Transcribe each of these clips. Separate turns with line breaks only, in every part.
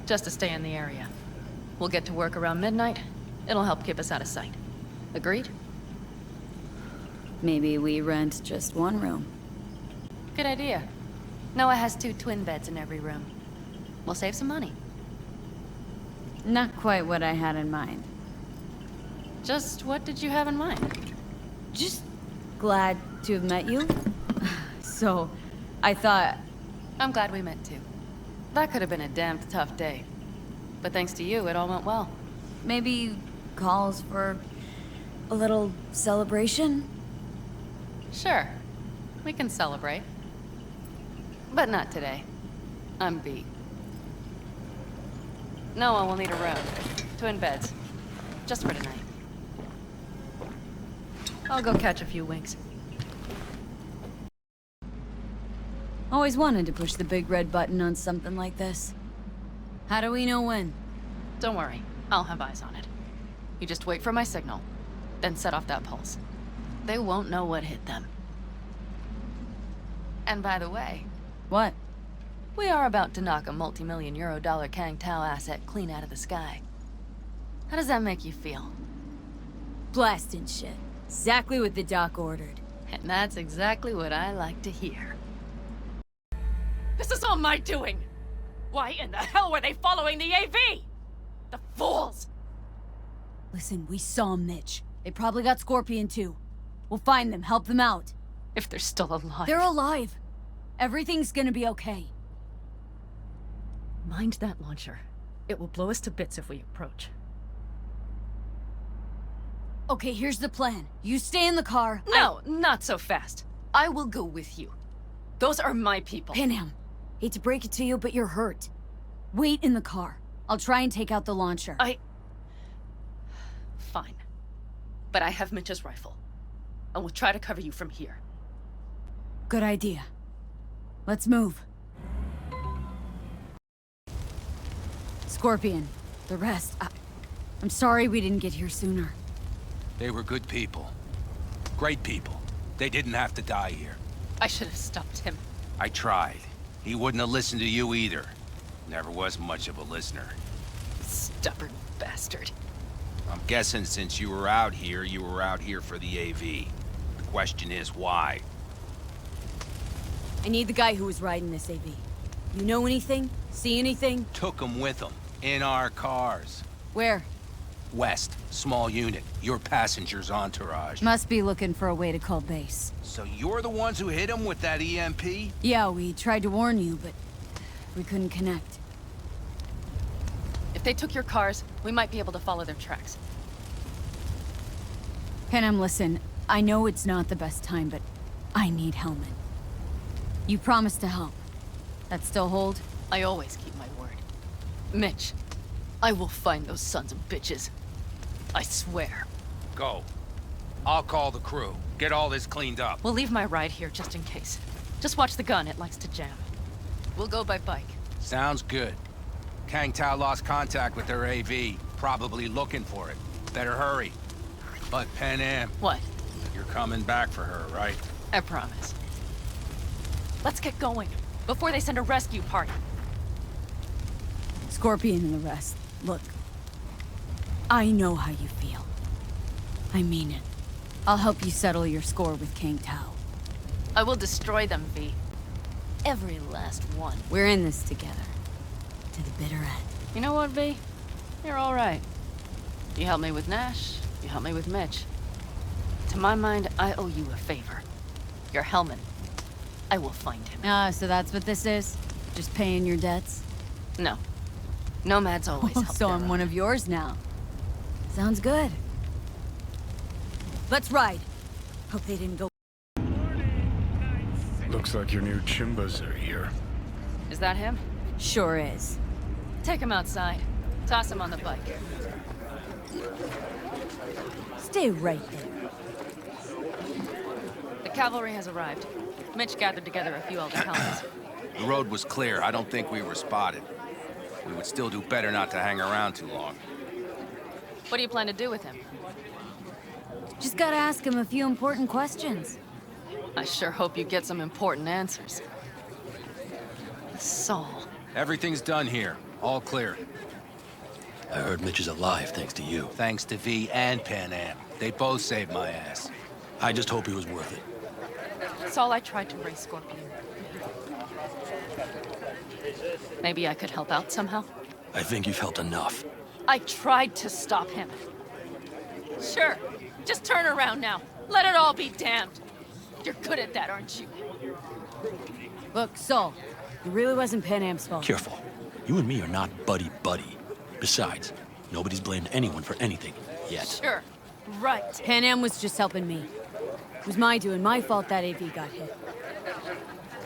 just to stay in the area. We'll get to work around midnight. It'll help keep us out of sight. Agreed?
Maybe we rent just one room.
Good idea. Noah has 2 twin beds in every room. We'll save some money.
Not quite what I had in mind.
Just what did you have in mind?
Just glad to have met you. So, I thought...
I'm glad we met too. That could have been a damn tough day. But thanks to you, it all went well.
Maybe calls for a little celebration?
Sure. We can celebrate. But not today. I'm beat. Noah will need a room. Twin beds. Just for tonight. I'll go catch a few winks.
Always wanted to push the big red button on something like this. How do we know when?
Don't worry. I'll have eyes on it. You just wait for my signal. Then set off that pulse. They won't know what hit them. And by the way...
What?
We are about to knock a multi-million euro dollar Kang Tao asset clean out of the sky. How does that make you feel?
Blasting shit. Exactly what the doc ordered.
And that's exactly what I like to hear. This is all my doing! Why in the hell were they following the AV? The fools!
Listen, we saw Mitch. They probably got Scorpion too. We'll find them, help them out.
If they're still alive.
They're alive. Everything's gonna be okay.
Mind that launcher. It will blow us to bits if we approach.
Okay, here's the plan. You stay in the car.
No, not so fast. I will go with you. Those are my people.
Panam, hate to break it to you, but you're hurt. Wait in the car. I'll try and take out the launcher.
Fine. But I have Mitch's rifle. And we'll try to cover you from here.
Good idea. Let's move. Scorpion. The rest, I'm sorry we didn't get here sooner.
They were good people. Great people. They didn't have to die here.
I should have stopped him.
I tried. He wouldn't have listened to you either. Never was much of a listener.
Stubborn bastard.
I'm guessing since you were out here for the AV. The question is, why?
I need the guy who was riding this AV. You know anything? See anything?
Took him with them. In our cars.
Where?
West. Small unit. Your passenger's entourage.
Must be looking for a way to call base.
So you're the ones who hit him with that EMP?
Yeah, we tried to warn you, but we couldn't connect.
If they took your cars, we might be able to follow their tracks.
Panam, listen. I know it's not the best time, but I need Hellman. You promised to help. That still hold?
I always keep my word. Mitch, I will find those sons of bitches. I swear.
Go. I'll call the crew. Get all this cleaned up.
We'll leave my ride here just in case. Just watch the gun, it likes to jam. We'll go by bike.
Sounds good. Kang Tao lost contact with their AV. Probably looking for it. Better hurry. But Panam,
What?
you're coming back for her, right?
I promise. Let's get going, before they send a rescue party.
Scorpion and the rest. Look. I know how you feel. I mean it. I'll help you settle your score with Kang Tao.
I will destroy them, V. Every last one.
We're in this together. To the bitter end.
You know what, V? You're all right. You helped me with Nash, you helped me with Mitch. To my mind, I owe you a favor. You're Hellman. I will find him.
Ah, so that's what this is? Just paying your debts?
No. Nomads always help
So
their
I'm
own.
one of yours now. Sounds good. Let's ride. Hope they didn't go.
Looks like your new chimbas are here.
Is that him?
Sure is.
Take him outside. Toss him on the bike.
Stay right there.
The cavalry has arrived. Mitch gathered together a few elder helmets.
The road was clear. I don't think we were spotted. We would still do better not to hang around too long.
What do you plan to do with him?
Just gotta ask him a few important questions.
I sure hope you get some important answers. Saul.
Everything's done here. All clear.
I heard Mitch is alive thanks to you.
Thanks to V and Panam. They both saved my ass.
I just hope he was worth it.
Saul, I tried to raise Scorpion. Maybe I could help out somehow?
I think you've helped enough.
I tried to stop him. Sure. Just turn around now. Let it all be damned. You're good at that, aren't you?
Look, Saul, it really wasn't Panam's fault.
Careful. You and me are not buddy-buddy. Besides, nobody's blamed anyone for anything, yet.
Sure. Right.
Panam was just helping me. It was my doing, my fault that AV got hit.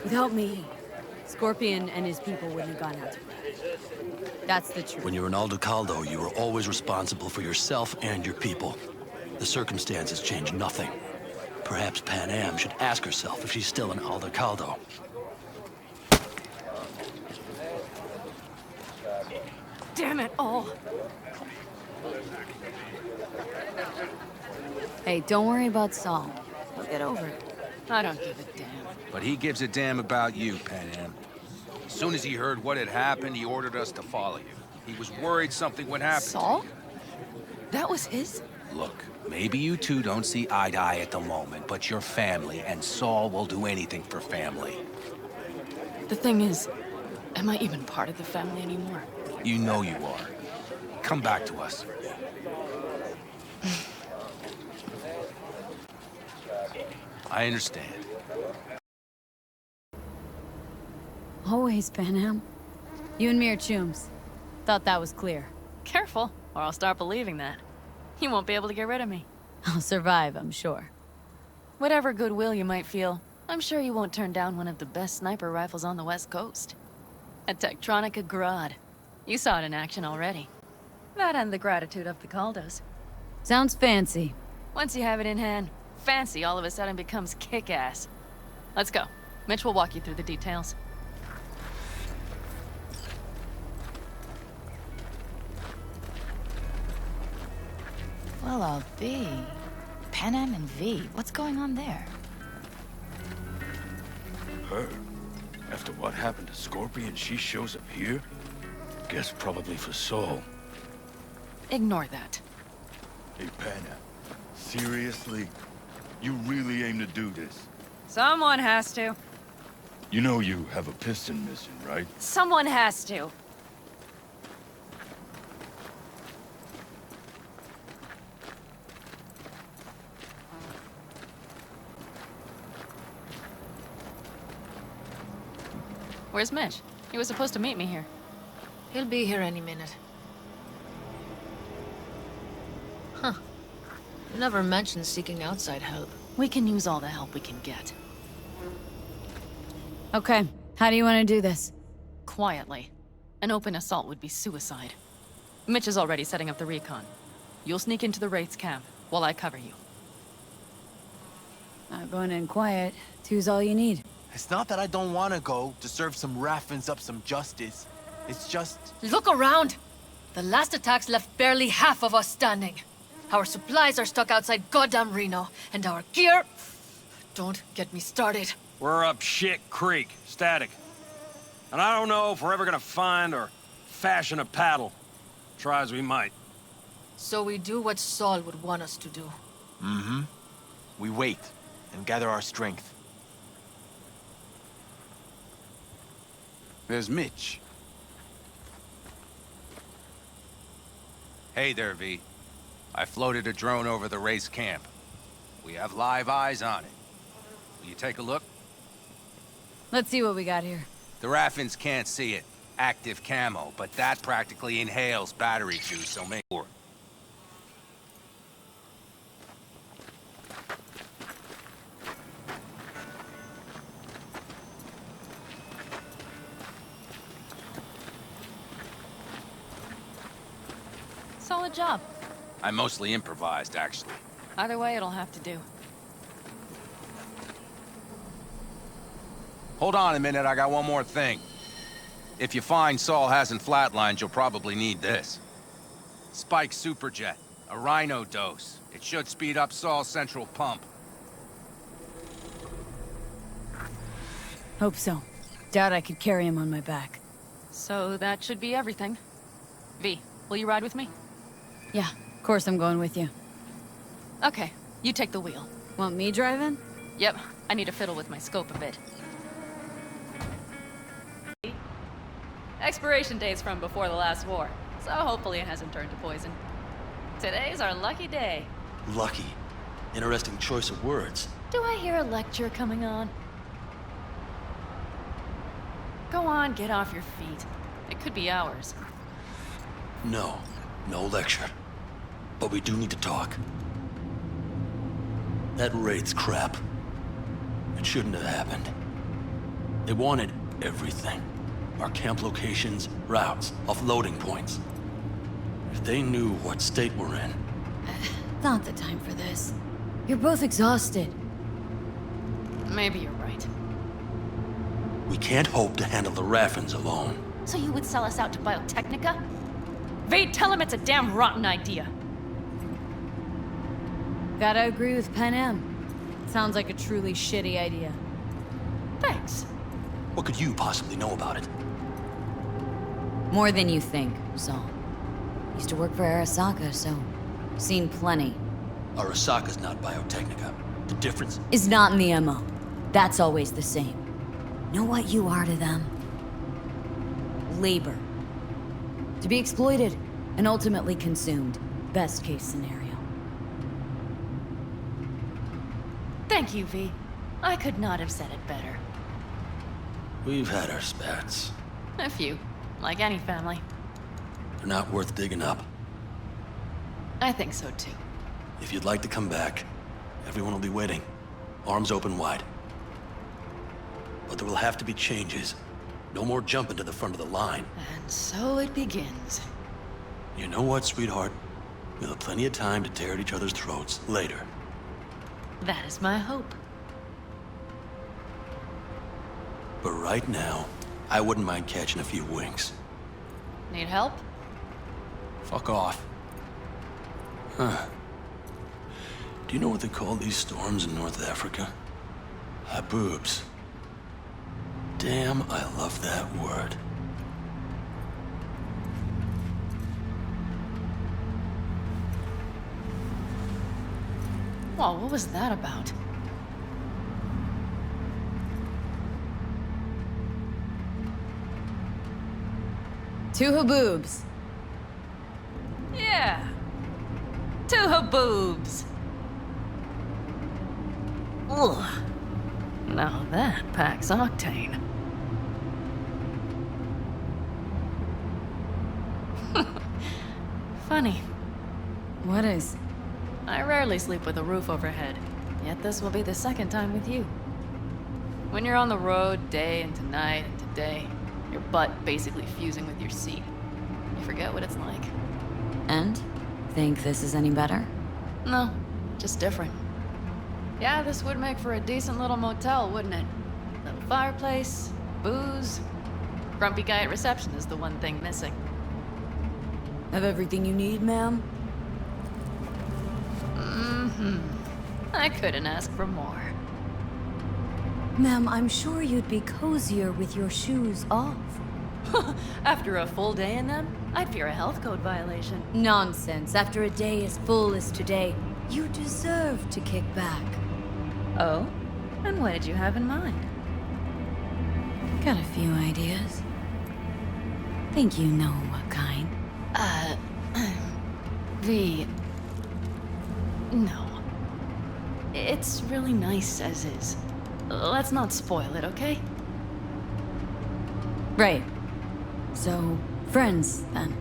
Without me, Scorpion and his people wouldn't have gone out to play. That's the truth.
When you're an Alecadoes, you were always responsible for yourself and your people. The circumstances change nothing. Perhaps Panam should ask herself if she's still an Alecadoes.
Damn it all.
Hey, don't worry about Saul. He'll get over it.
I don't give a damn.
But he gives a damn about you, Panam. As soon as he heard what had happened, he ordered us to follow you. He was worried something would happen.
Saul? That was his?
Look, maybe you two don't see eye to eye at the moment, but you're family, and Saul will do anything for family.
The thing is, am I even part of the family anymore?
You know you are. Come back to us. I understand.
Always, Panam. You and me are chums. Thought that was clear.
Careful, or I'll start believing that. You won't be able to get rid of me.
I'll survive, I'm sure.
Whatever goodwill you might feel, I'm sure you won't turn down one of the best sniper rifles on the West Coast. A Tektronica Grad. You saw it in action already. That and the gratitude of the Caldos.
Sounds fancy.
Once you have it in hand, fancy all of a sudden becomes kick-ass. Let's go. Mitch will walk you through the details.
Well, I'll be. Panam and V, what's going on there?
Her? After what happened to Scorpion, she shows up here? Guess probably for Saul.
Ignore that.
Hey, Panam. Seriously? You really aim to do this?
Someone has to.
You know you have a piston mission, right?
Someone has to. Where's Mitch? He was supposed to meet me here.
He'll be here any minute. Huh. You never mentioned seeking outside help.
We can use all the help we can get.
Okay, how do you want to do this?
Quietly. An open assault would be suicide. Mitch is already setting up the recon. You'll sneak into the Wraith's camp while I cover you.
Going in quiet. Two's all you need.
It's not that I don't want to go to serve some Raffins up some justice. It's just...
Look around! The last attacks left barely half of us standing. Our supplies are stuck outside goddamn Reno, and our gear... Don't get me started.
We're up shit creek, static. And I don't know if we're ever gonna find or fashion a paddle. Try as we might.
So we do what Saul would want us to do.
Mm-hmm. We wait and gather our strength.
There's Mitch. Hey there, V. I floated a drone over the race camp. We have live eyes on it. Will you take a look?
Let's see what we got here.
The Raffins can't see it. Active camo, but that practically inhales battery juice, so make sure.
Solid job.
I mostly improvised, actually.
Either way, it'll have to do.
Hold on a minute, I got one more thing. If you find Saul hasn't flatlined, you'll probably need this. Spike Superjet, a Rhino dose. It should speed up Saul's central pump.
Hope so. Doubt I could carry him on my back.
So that should be everything. V, will you ride with me?
Yeah, of course I'm going with you.
Okay, you take the wheel.
Want me driving?
Yep, I need to fiddle with my scope a bit. Expiration date's from before the last war, so hopefully it hasn't turned to poison. Today's our lucky day.
Lucky. Interesting choice of words.
Do I hear a lecture coming on? Go on, get off your feet. It could be hours.
No, no lecture. But we do need to talk. That raid's crap. It shouldn't have happened. They wanted everything. Our camp locations, routes, offloading points. If they knew what state we're in...
Not the time for this. You're both exhausted.
Maybe you're right.
We can't hope to handle the Raffins alone.
So you would sell us out to Biotechnica? Vade, tell him it's a damn rotten idea.
Gotta agree with Panam. Sounds like a truly shitty idea.
Thanks.
What could you possibly know about it?
More than you think, Saul. Used to work for Arasaka, so... seen plenty.
Arasaka's not Biotechnica. The difference...
is not in the MO. That's always the same. Know what you are to them? Labor. To be exploited and ultimately consumed. Best case scenario.
Thank you, V. I could not have said it better.
We've had our spats.
A few, like any family.
They're not worth digging up.
I think so too.
If you'd like to come back, everyone will be waiting. Arms open wide. But there will have to be changes. No more jumping to the front of the line.
And so it begins.
You know what, sweetheart? We'll have plenty of time to tear at each other's throats later.
That is my hope.
But right now, I wouldn't mind catching a few winks.
Need help?
Fuck off. Huh. Do you know what they call these storms in North Africa? Haboobs. Damn, I love that word.
Whoa, what was that about?
Two haboobs.
Yeah. Two haboobs. Ugh. Now that packs octane. Funny.
What is?
I rarely sleep with a roof overhead, yet this will be the second time with you. When you're on the road day into night into day, your butt basically fusing with your seat, you forget what it's like.
And? Think this is any better?
No, just different. Yeah, this would make for a decent little motel, wouldn't it? Little fireplace, booze. Grumpy guy at reception is the one thing missing.
Have everything you need, ma'am?
Mm-hmm. I couldn't ask for more.
Ma'am, I'm sure you'd be cozier with your shoes off.
After a full day in them, I'd fear a health code violation.
Nonsense. After a day as full as today, you deserve to kick back.
Oh? And what did you have in mind?
Got a few ideas. Think you know what kind.
V... No. It's really nice as is. Let's not spoil it, okay?
Right. So, friends, then.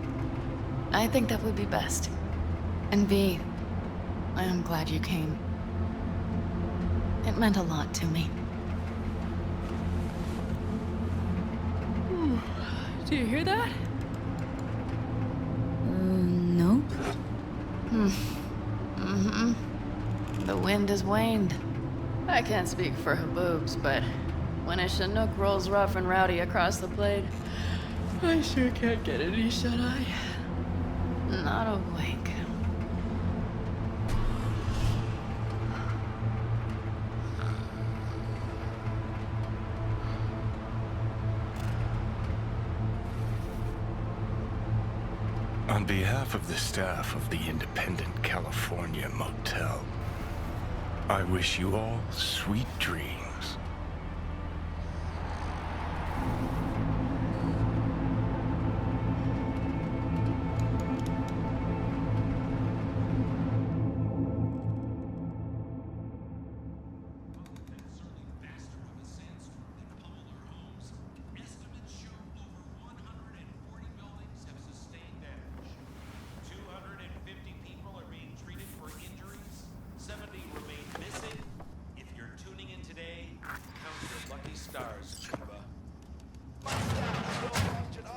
I think that would be best. And V, I am glad you came. It meant a lot to me. Do you hear that?
Nope.
Mm-hmm. The wind has waned. I can't speak for haboobs, but when a Chinook rolls rough and rowdy across the blade, I sure can't get any shut-eye. Not a wink.
On behalf of the staff of the Independent California Motel, I wish you all sweet dreams.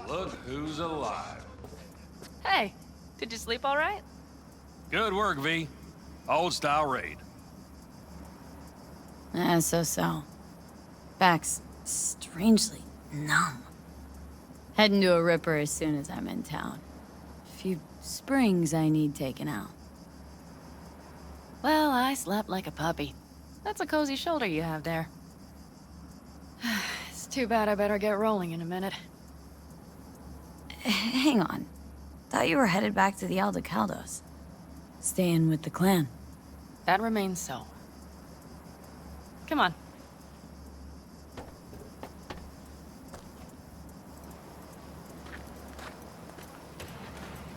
Look who's alive.
Hey, did you sleep all right?
Good work, V. Old-style raid.
So. Back's strangely numb. Heading to a ripper as soon as I'm in town. A few springs I need taken out.
Well, I slept like a puppy. That's a cozy shoulder you have there. It's too bad I better get rolling in a minute.
Hang on. Thought you were headed back to the Alecadoes. Staying with the clan.
That remains so. Come on.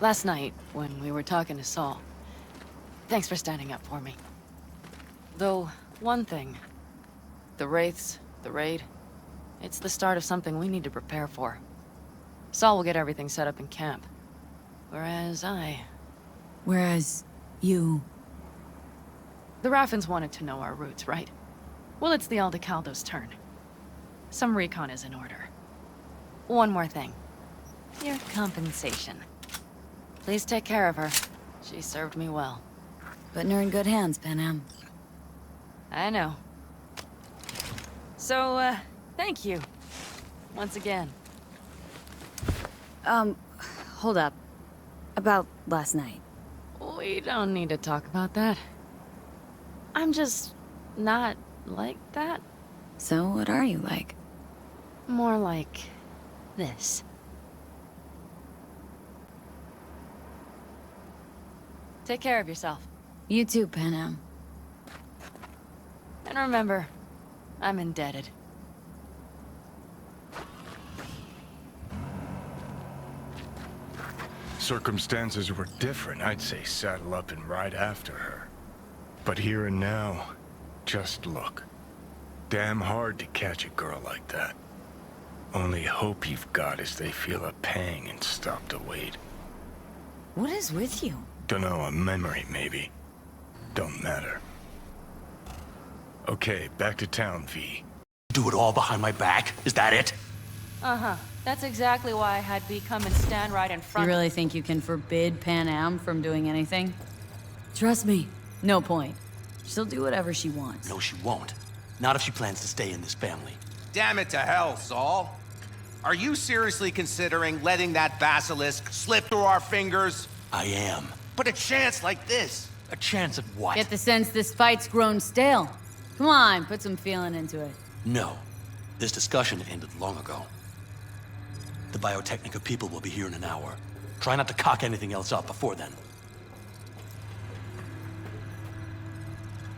Last night, when we were talking to Saul, thanks for standing up for me. Though, one thing. The Wraiths, the raid, it's the start of something we need to prepare for. Saul will get everything set up in camp. Whereas
you...
The Raffins wanted to know our routes, right? Well, it's the Alecadoes' turn. Some recon is in order. One more thing. Your compensation. Please take care of her. She served me well.
Putting her in good hands, Panam.
I know. So, thank you. Once again.
Hold up. About last night.
We don't need to talk about that. I'm just not like that.
So what are you like?
More like this. Take care of yourself.
You too, Panam.
And remember, I'm indebted.
Circumstances were different, I'd say saddle up and ride after her. But here and now, just look. Damn hard to catch a girl like that. Only hope you've got is they feel a pang and stop to wait.
What is with you?
Dunno, a memory maybe. Don't matter. Okay, back to town, V.
Do it all behind my back? Is that it?
Uh-huh. That's exactly why I had B come and stand right in front.
You really think you can forbid Panam from doing anything? Trust me, no point. She'll do whatever she wants.
No, she won't. Not if she plans to stay in this family.
Damn it to hell, Saul. Are you seriously considering letting that basilisk slip through our fingers?
I am.
But a chance like this.
A chance at what?
Get the sense this fight's grown stale. Come on, put some feeling into it.
No. This discussion ended long ago. The Biotechnica people will be here in an hour. Try not to cock anything else up before then.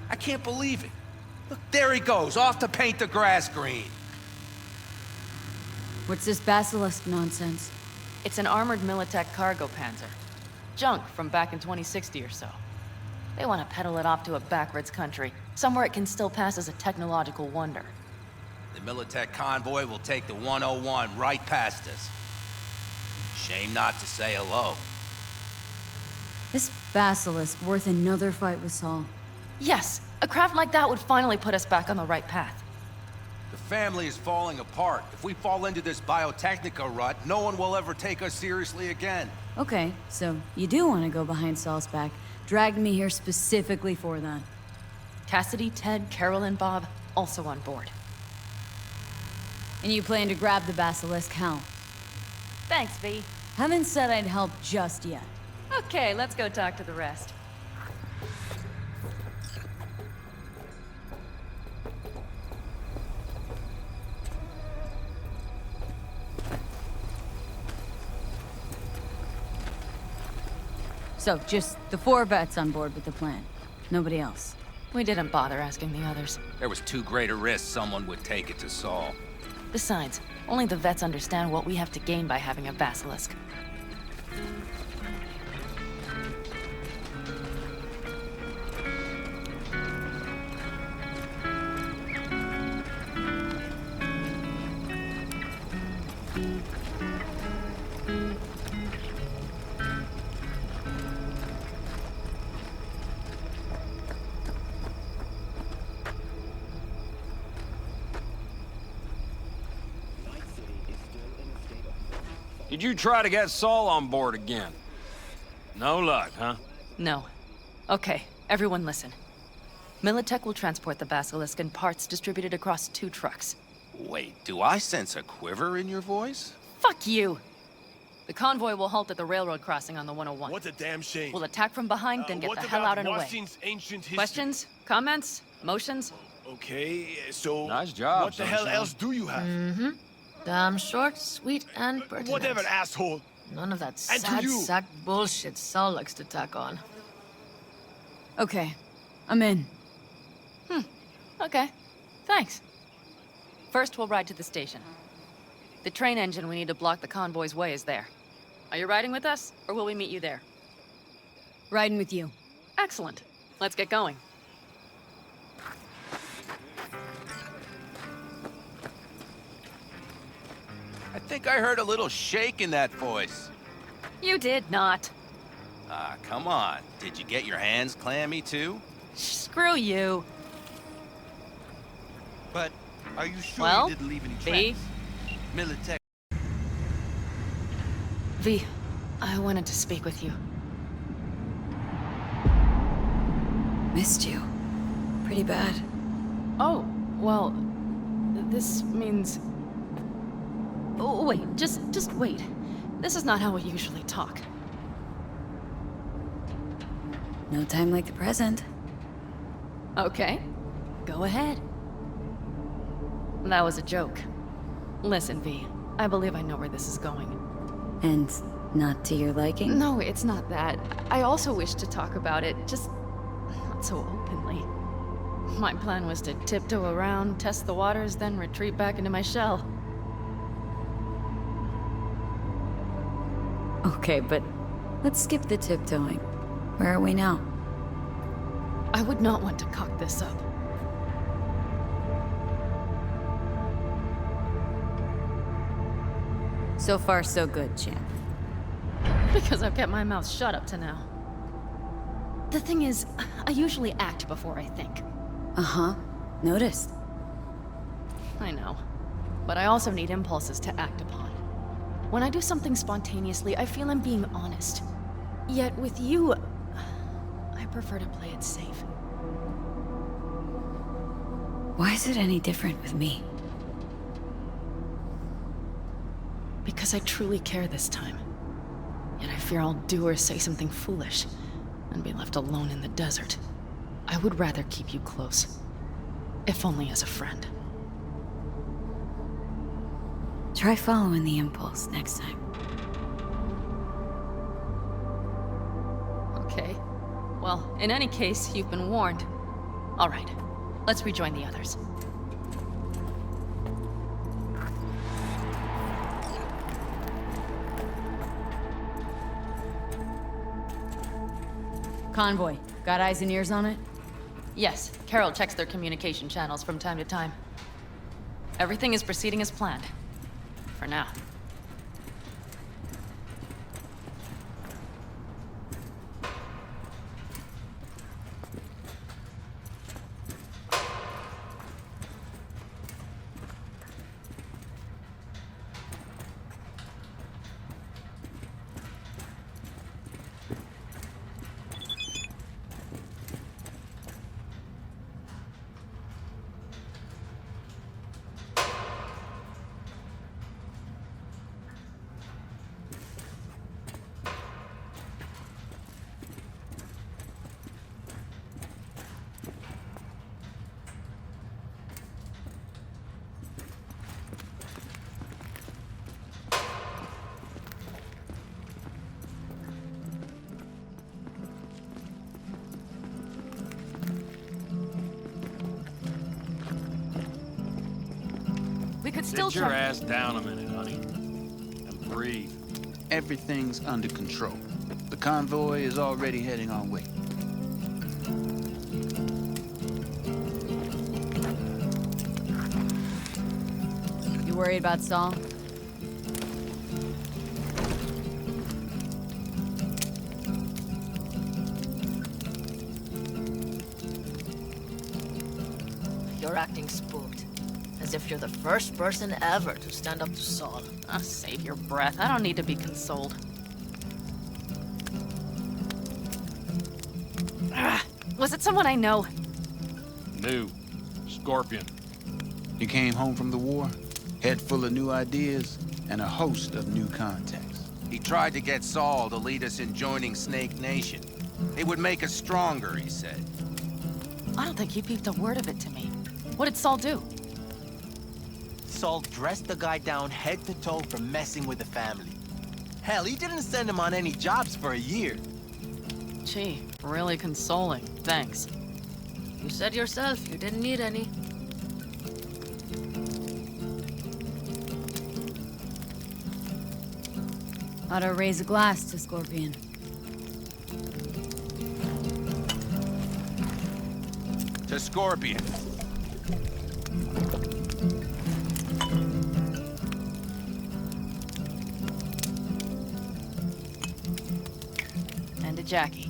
I can't believe it. Look, there he goes, off to paint the grass green.
What's this basilisk nonsense?
It's an armored Militech cargo panzer. Junk from back in 2060 or so. They want to peddle it off to a backwoods country, somewhere it can still pass as a technological wonder.
The Militech convoy will take the 101 right past us. Shame not to say hello.
This basilisk worth another fight with Saul.
Yes, a craft like that would finally put us back on the right path.
The family is falling apart. If we fall into this Biotechnica rut, no one will ever take us seriously again.
Okay, so you do want to go behind Saul's back. Dragged me here specifically for that.
Cassidy, Ted, Carol, and Bob also on board.
And you plan to grab the basilisk how?
Thanks, V.
Haven't said I'd help just yet.
Okay, let's go talk to the rest.
So, just the 4 vets on board with the plan. Nobody else.
We didn't bother asking the others.
There was too great a risk someone would take it to Saul.
Besides, only the vets understand what we have to gain by having a basilisk.
Did you try to get Saul on board again? No luck, huh?
No. Okay, everyone listen. Militech will transport the basilisk in parts distributed across 2 trucks.
Wait, do I sense a quiver in your voice?
Fuck you! The convoy will halt at the railroad crossing on the 101.
What a damn shame.
We'll attack from behind, then get the hell out and away.
Ancient history?
Questions? Comments? Motions?
Okay, so...
Nice job,
what the hell
Sunshine.
else do you have?
Mm-hmm. Damn short, sweet, and pertinent.
Whatever, asshole.
None of that
And to
sad
you.
sack bullshit Saul likes to tack on.
Okay, I'm in.
Okay. Thanks. First, we'll ride to the station. The train engine we need to block the convoy's way is there. Are you riding with us, or will we meet you there?
Riding with you.
Excellent. Let's get going.
I think I heard a little shake in that voice.
You did not.
Ah, come on. Did you get your hands clammy too?
Screw you.
But are you sure
Well,
you didn't leave any
V?
tracks? Militech.
V, I wanted to speak with you.
Missed you. Pretty bad.
Oh, well, this means... Oh, wait, just wait. This is not how we usually talk.
No time like the present.
Okay, go ahead. That was a joke. Listen, V, I believe I know where this is going.
And not to your liking?
No, it's not that. I also wish to talk about it, just not so openly. My plan was to tiptoe around, test the waters, then retreat back into my shell.
Okay, but let's skip the tiptoeing. Where are we now?
I would not want to cock this up.
So far, so good, champ.
Because I've kept my mouth shut up to now. The thing is, I usually act before I think.
Uh-huh. Noticed.
I know. But I also need impulses to act upon. When I do something spontaneously, I feel I'm being honest. Yet with you, I prefer to play it safe.
Why is it any different with me?
Because I truly care this time. Yet I fear I'll do or say something foolish and be left alone in the desert. I would rather keep you close. If only as a friend.
Try following the impulse next time.
Okay. Well, in any case, you've been warned. All right. Let's rejoin the others.
Convoy. Got eyes and ears on it?
Yes, Carol checks their communication channels from time to time. Everything is proceeding as planned. For now. They could still
Sit your
try.
ass down a minute, honey. And breathe.
Everything's under control. The convoy is already heading our way.
You worried about Saul?
You're acting spooked. As if you're the first person ever to stand up to Saul.
Oh, save your breath. I don't need to be consoled. Was it someone I know?
New. Scorpion.
You came home from the war, head full of new ideas, and a host of new contacts.
He tried to get Saul to lead us in joining Snake Nation. It would make us stronger, he said.
I don't think he peeped a word of it to me. What did Saul do?
Saul dressed the guy down head to toe for messing with the family. Hell, he didn't send him on any jobs for a year.
Gee, really consoling. Thanks.
You said yourself you didn't need any.
Ought to raise a glass to Scorpion.
To Scorpion.
And to Jackie.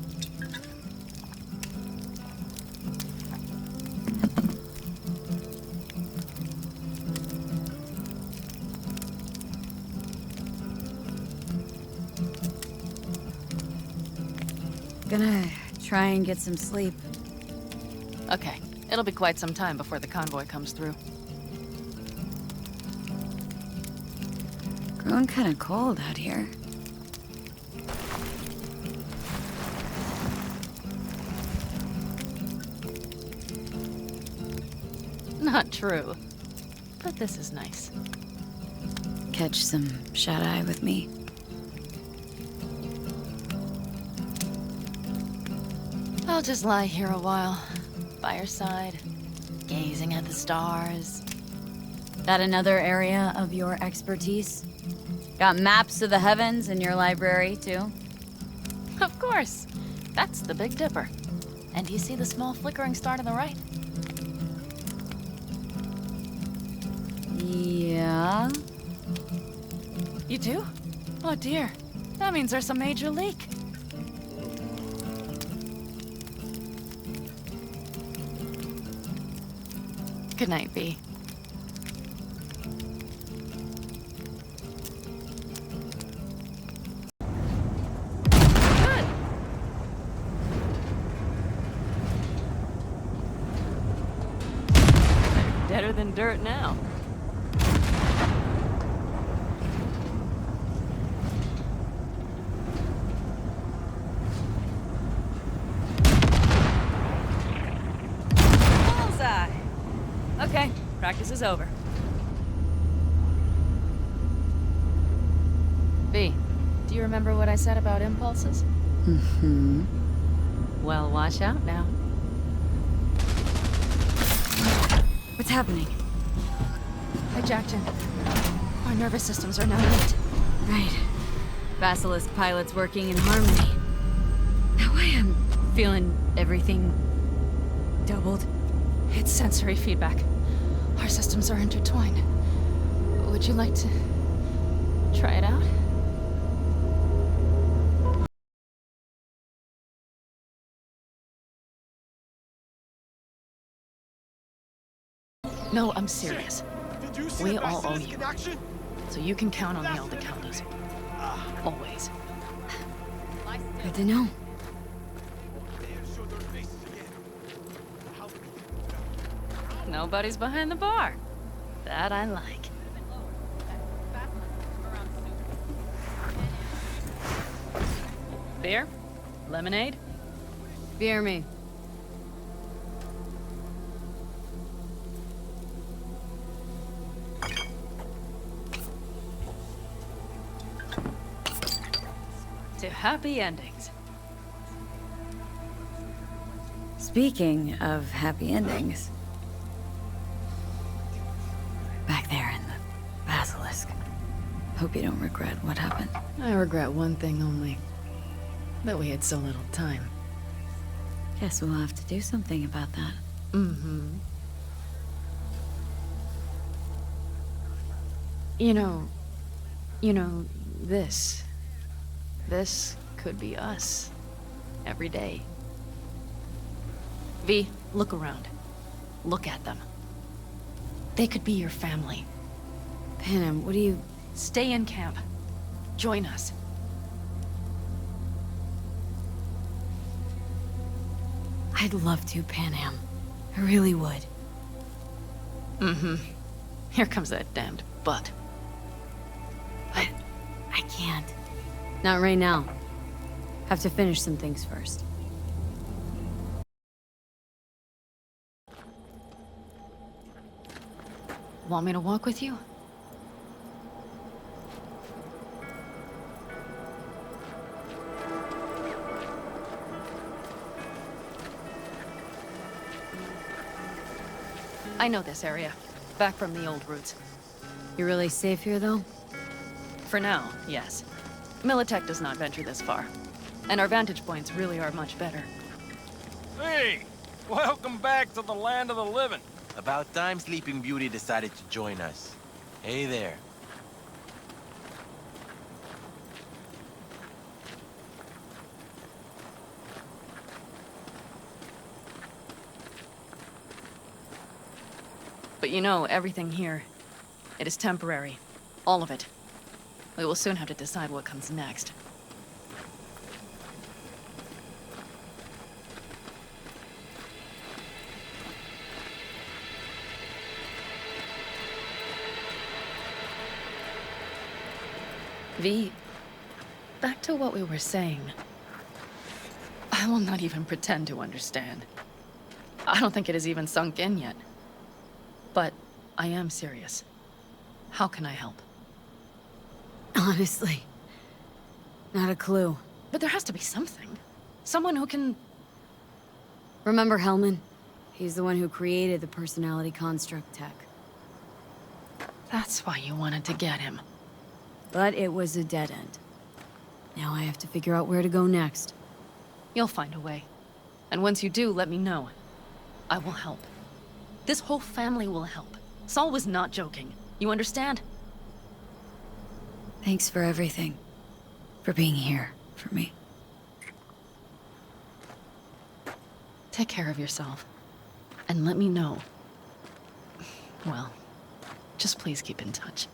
Gonna try and get some sleep.
Okay, it'll be quite some time before the convoy comes through.
Growing kinda cold out here.
Not true. But this is nice.
Catch some shut-eye with me.
I'll just lie here a while, by your side, gazing at the stars.
That another area of your expertise? Got maps of the heavens in your library, too?
Of course. That's the Big Dipper. And do you see the small flickering star to the right?
Yeah?
You do? Oh dear. That means there's a major leak. Good night, B. Good. Deader than dirt now. Okay, practice is over. B, do you remember what I said about impulses?
Mm-hmm.
Well, watch out now.
What's happening?
Rejection. Our nervous systems are now linked.
Right. Basilisk pilots working in harmony. That way I'm feeling everything doubled.
It's sensory feedback. Our systems are intertwined. Would you like to try it out? No, I'm serious.
Did you see
We
the
all owe
basilisk
you.
in action?
So you can count on the Alecadoes. Always.
Good to know.
They have showed their faces again. How do we get them?
Nobody's behind the bar. That I like. Beer? Lemonade?
Beer me.
To happy endings.
Speaking of happy endings, back there in the Hope you don't regret what happened.
I regret one thing only. That we had so little time.
Guess we'll have to do something about that.
Mm-hmm. You know, this could be us. Every day. V, look around. Look at them. They could be your family.
Panam, what do you...
Stay in camp. Join us.
I'd love to, Panam. I really would.
Mm-hmm. Here comes that damned butt.
But I can't. Not right now. Have to finish some things first.
Want me to walk with you? I know this area. Back from the old routes.
You're really safe here, though?
For now, yes. Militech does not venture this far. And our vantage points really are much better.
Hey! Welcome back to the land of the living.
About time Sleeping Beauty decided to join us. Hey there.
But you know, everything here, it is temporary. All of it. We will soon have to decide what comes next. V, back to what we were saying. I will not even pretend to understand. I don't think it has even sunk in yet. But I am serious. How can I help?
Honestly, not a clue.
But there has to be something. Someone who can...
Remember Hellman? He's the one who created the personality construct tech.
That's why you wanted to get him.
But it was a dead end. Now I have to figure out where to go next.
You'll find a way. And once you do, let me know. I will help. This whole family will help. Saul was not joking. You understand?
Thanks for everything. For being here for me.
Take care of yourself. And let me know. Well, just please keep in touch.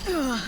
Ugh.